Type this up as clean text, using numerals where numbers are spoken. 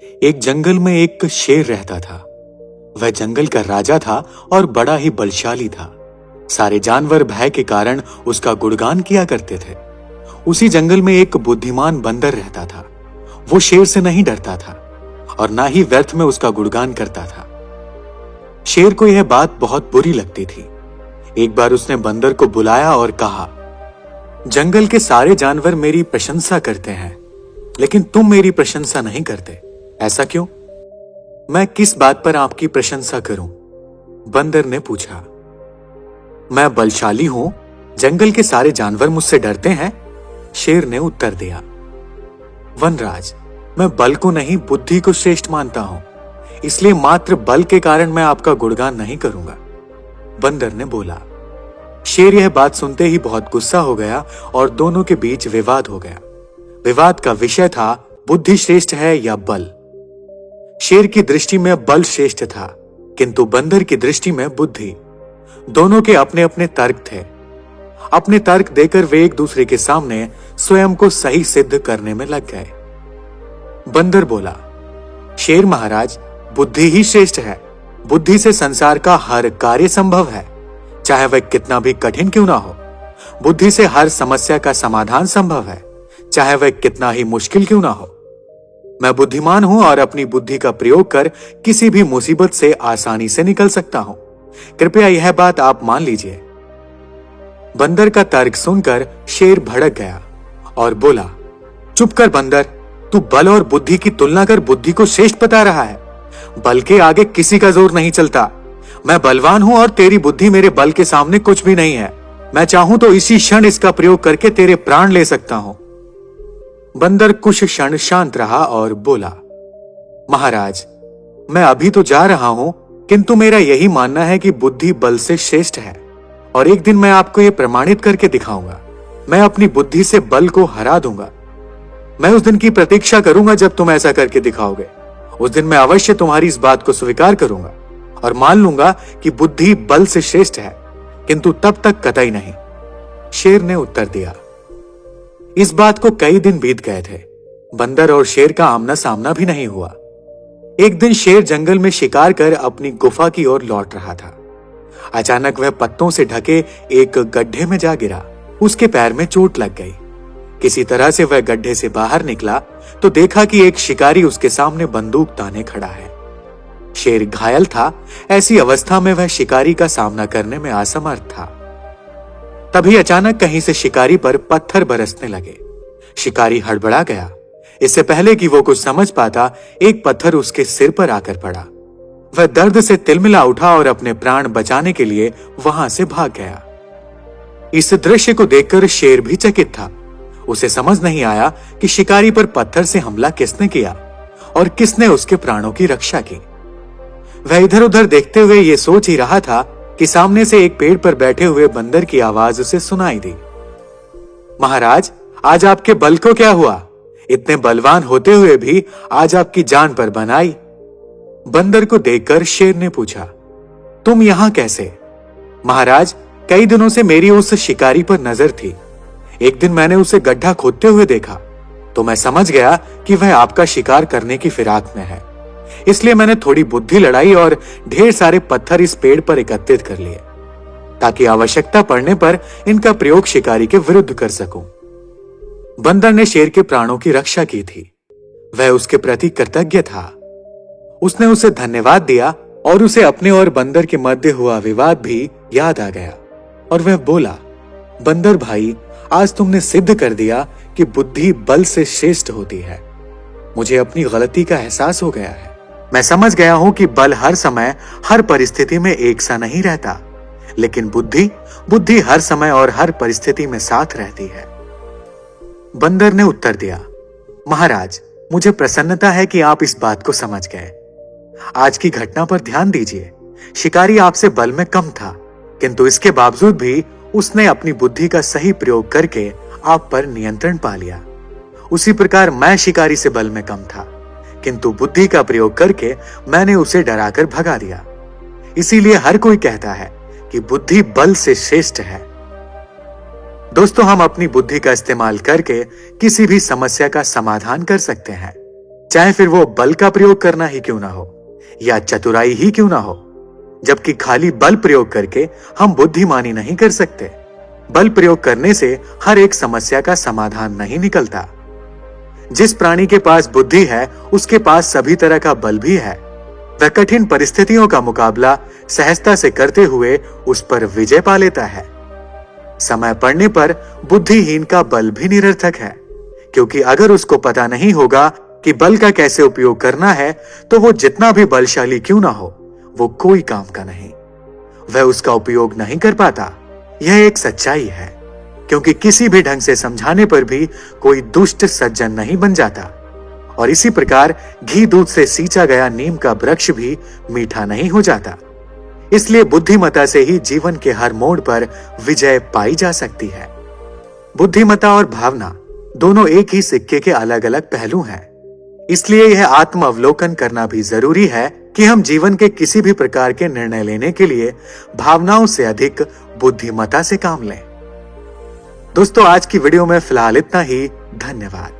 एक जंगल में एक शेर रहता था। वह जंगल का राजा था और बड़ा ही बलशाली था। सारे जानवर भय के कारण उसका गुणगान किया करते थे। उसी जंगल में एक बुद्धिमान बंदर रहता था। वो शेर से नहीं डरता था और ना ही व्यर्थ में उसका गुणगान करता था। शेर को यह बात बहुत बुरी लगती थी। एक बार उसने बंदर को बुलाया और कहा, जंगल के सारे जानवर मेरी प्रशंसा करते हैं, लेकिन तुम मेरी प्रशंसा नहीं करते। ऐसा क्यों? मैं किस बात पर आपकी प्रशंसा करूं? बंदर ने पूछा। मैं बलशाली हूं, जंगल के सारे जानवर मुझसे डरते हैं, शेर ने उत्तर दिया। वनराज, मैं बल को नहीं बुद्धि को श्रेष्ठ मानता हूं, इसलिए मात्र बल के कारण मैं आपका गुणगान नहीं करूंगा, बंदर ने बोला। शेर यह बात सुनते ही बहुत गुस्सा हो गया और दोनों के बीच विवाद हो गया। विवाद का विषय था बुद्धि श्रेष्ठ है या बल। शेर की दृष्टि में बल श्रेष्ठ था, किंतु बंदर की दृष्टि में बुद्धि। दोनों के अपने अपने तर्क थे। अपने तर्क देकर वे एक दूसरे के सामने स्वयं को सही सिद्ध करने में लग गए। बंदर बोला, शेर महाराज, बुद्धि ही श्रेष्ठ है। बुद्धि से संसार का हर कार्य संभव है, चाहे वह कितना भी कठिन क्यों ना हो। बुद्धि से हर समस्या का समाधान संभव है, चाहे वह कितना ही मुश्किल क्यों ना हो। मैं बुद्धिमान हूं और अपनी बुद्धि का प्रयोग कर किसी भी मुसीबत से आसानी से निकल सकता हूं। कृपया यह बात आप मान लीजिए। बंदर का तर्क सुनकर शेर भड़क गया और बोला, चुप कर बंदर, तू बल और बुद्धि की तुलना कर बुद्धि को श्रेष्ठ बता रहा है। बल के आगे किसी का जोर नहीं चलता। मैं बलवान हूं और तेरी बुद्धि मेरे बल के सामने कुछ भी नहीं है। मैं चाहूं तो इसी क्षण इसका प्रयोग करके तेरे प्राण ले सकता हूं। बंदर कुछ क्षण शांत रहा और बोला, महाराज, मैं अभी तो जा रहा हूं, किंतु मेरा यही मानना है कि बुद्धि बल से श्रेष्ठ है और एक दिन मैं आपको यह प्रमाणित करके दिखाऊंगा। मैं अपनी बुद्धि से बल को हरा दूंगा। मैं उस दिन की प्रतीक्षा करूंगा जब तुम ऐसा करके दिखाओगे। उस दिन मैं अवश्य तुम्हारी इस बात को स्वीकार करूंगा और मान लूंगा कि बुद्धि बल से श्रेष्ठ है, किंतु तब तक कतई नहीं, शेर ने उत्तर दिया। इस बात को कई दिन बीत गए थे। बंदर और शेर का आमना सामना भी नहीं हुआ। एक दिन शेर जंगल में शिकार कर अपनी गुफा की ओर लौट रहा था। अचानक वह पत्तों से ढके एक गड्ढे में जा गिरा। उसके पैर में चोट लग गई। किसी तरह से वह गड्ढे से बाहर निकला तो देखा कि एक शिकारी उसके सामने बंदूक ताने खड़ा है। शेर घायल था। ऐसी अवस्था में वह शिकारी का सामना करने में असमर्थ था। तभी अचानक कहीं से शिकारी पर पत्थर बरसने लगे। शिकारी हड़बड़ा गया। इससे पहले कि वो कुछ समझ पाता, एक पत्थर उसके सिर पर आकर पड़ा। वह दर्द से तिलमिला उठा और अपने प्राण बचाने के लिए वहां से भाग गया। इस दृश्य को देखकर शेर भी चकित था। उसे समझ नहीं आया कि शिकारी पर पत्थर से हमला किसने किया और किसने उसके प्राणों की रक्षा की। वह इधर उधर देखते हुए ये सोच ही रहा था कि सामने से एक पेड़ पर बैठे हुए बंदर की आवाज उसे सुनाई दी। महाराज, आज आपके बल को क्या हुआ? इतने बलवान होते हुए भी आज आपकी जान पर बन आई। बंदर को देखकर शेर ने पूछा, तुम यहां कैसे? महाराज, कई दिनों से मेरी उस शिकारी पर नजर थी। एक दिन मैंने उसे गड्ढा खोदते हुए देखा तो मैं समझ गया कि वह आपका शिकार करने की फिराक में है। इसलिए मैंने थोड़ी बुद्धि लड़ाई और ढेर सारे पत्थर इस पेड़ पर एकत्रित कर लिए ताकि आवश्यकता पड़ने पर इनका प्रयोग शिकारी के विरुद्ध कर सकूं। बंदर ने शेर के प्राणों की रक्षा की थी। वह उसके प्रति कृतज्ञ था। उसने उसे धन्यवाद दिया और उसे अपने और बंदर के मध्य हुआ विवाद भी याद आ गया और वह बोला, बंदर भाई, आज तुमने सिद्ध कर दिया कि बुद्धि बल से श्रेष्ठ होती है। मुझे अपनी गलती का एहसास हो गया है। मैं समझ गया हूं कि बल हर समय हर परिस्थिति में एक सा नहीं रहता, लेकिन बुद्धि हर समय और हर परिस्थिति में साथ रहती है। बंदर ने उत्तर दिया, महाराज, मुझे प्रसन्नता है कि आप इस बात को समझ गए। आज की घटना पर ध्यान दीजिए। शिकारी आपसे बल में कम था, किंतु इसके बावजूद भी उसने अपनी बुद्धि का सही प्रयोग करके आप पर नियंत्रण पा लिया। उसी प्रकार मैं शिकारी से बल में कम था, किंतु बुद्धि का प्रयोग करके मैंने उसे डराकर भगा दिया। इसीलिए हर कोई कहता है कि बुद्धि बल से श्रेष्ठ है। दोस्तों, हम अपनी बुद्धि का इस्तेमाल करके किसी भी समस्या का समाधान कर सकते हैं। चाहे फिर वो बल का प्रयोग करना ही क्यों ना हो या चतुराई ही क्यों ना हो। जबकि खाली बल प्रयोग करके हम बुद्धिमानी नहीं कर सकते। बल प्रयोग करने से हर एक समस्या का समाधान नहीं निकलता। जिस प्राणी के पास बुद्धि है उसके पास सभी तरह का बल भी है। वह कठिन परिस्थितियों का मुकाबला सहजता से करते हुए उस पर विजय पा लेता है। समय पड़ने पर बुद्धिहीन का बल भी निरर्थक है, क्योंकि अगर उसको पता नहीं होगा कि बल का कैसे उपयोग करना है तो वो जितना भी बलशाली क्यों ना हो, वो कोई काम का नहीं। वह उसका उपयोग नहीं कर पाता। यह एक सच्चाई है, क्योंकि किसी भी ढंग से समझाने पर भी कोई दुष्ट सज्जन नहीं बन जाता। और इसी प्रकार घी दूध से सींचा गया नीम का वृक्ष भी मीठा नहीं हो जाता। इसलिए बुद्धिमता से ही जीवन के हर मोड़ पर विजय पाई जा सकती है। बुद्धिमता और भावना दोनों एक ही सिक्के के अलग अलग पहलू हैं। इसलिए यह आत्म अवलोकन करना भी जरूरी है कि हम जीवन के किसी भी प्रकार के निर्णय लेने के लिए भावनाओं से अधिक बुद्धिमता से काम लें। दोस्तों, आज की वीडियो में फिलहाल इतना ही। धन्यवाद।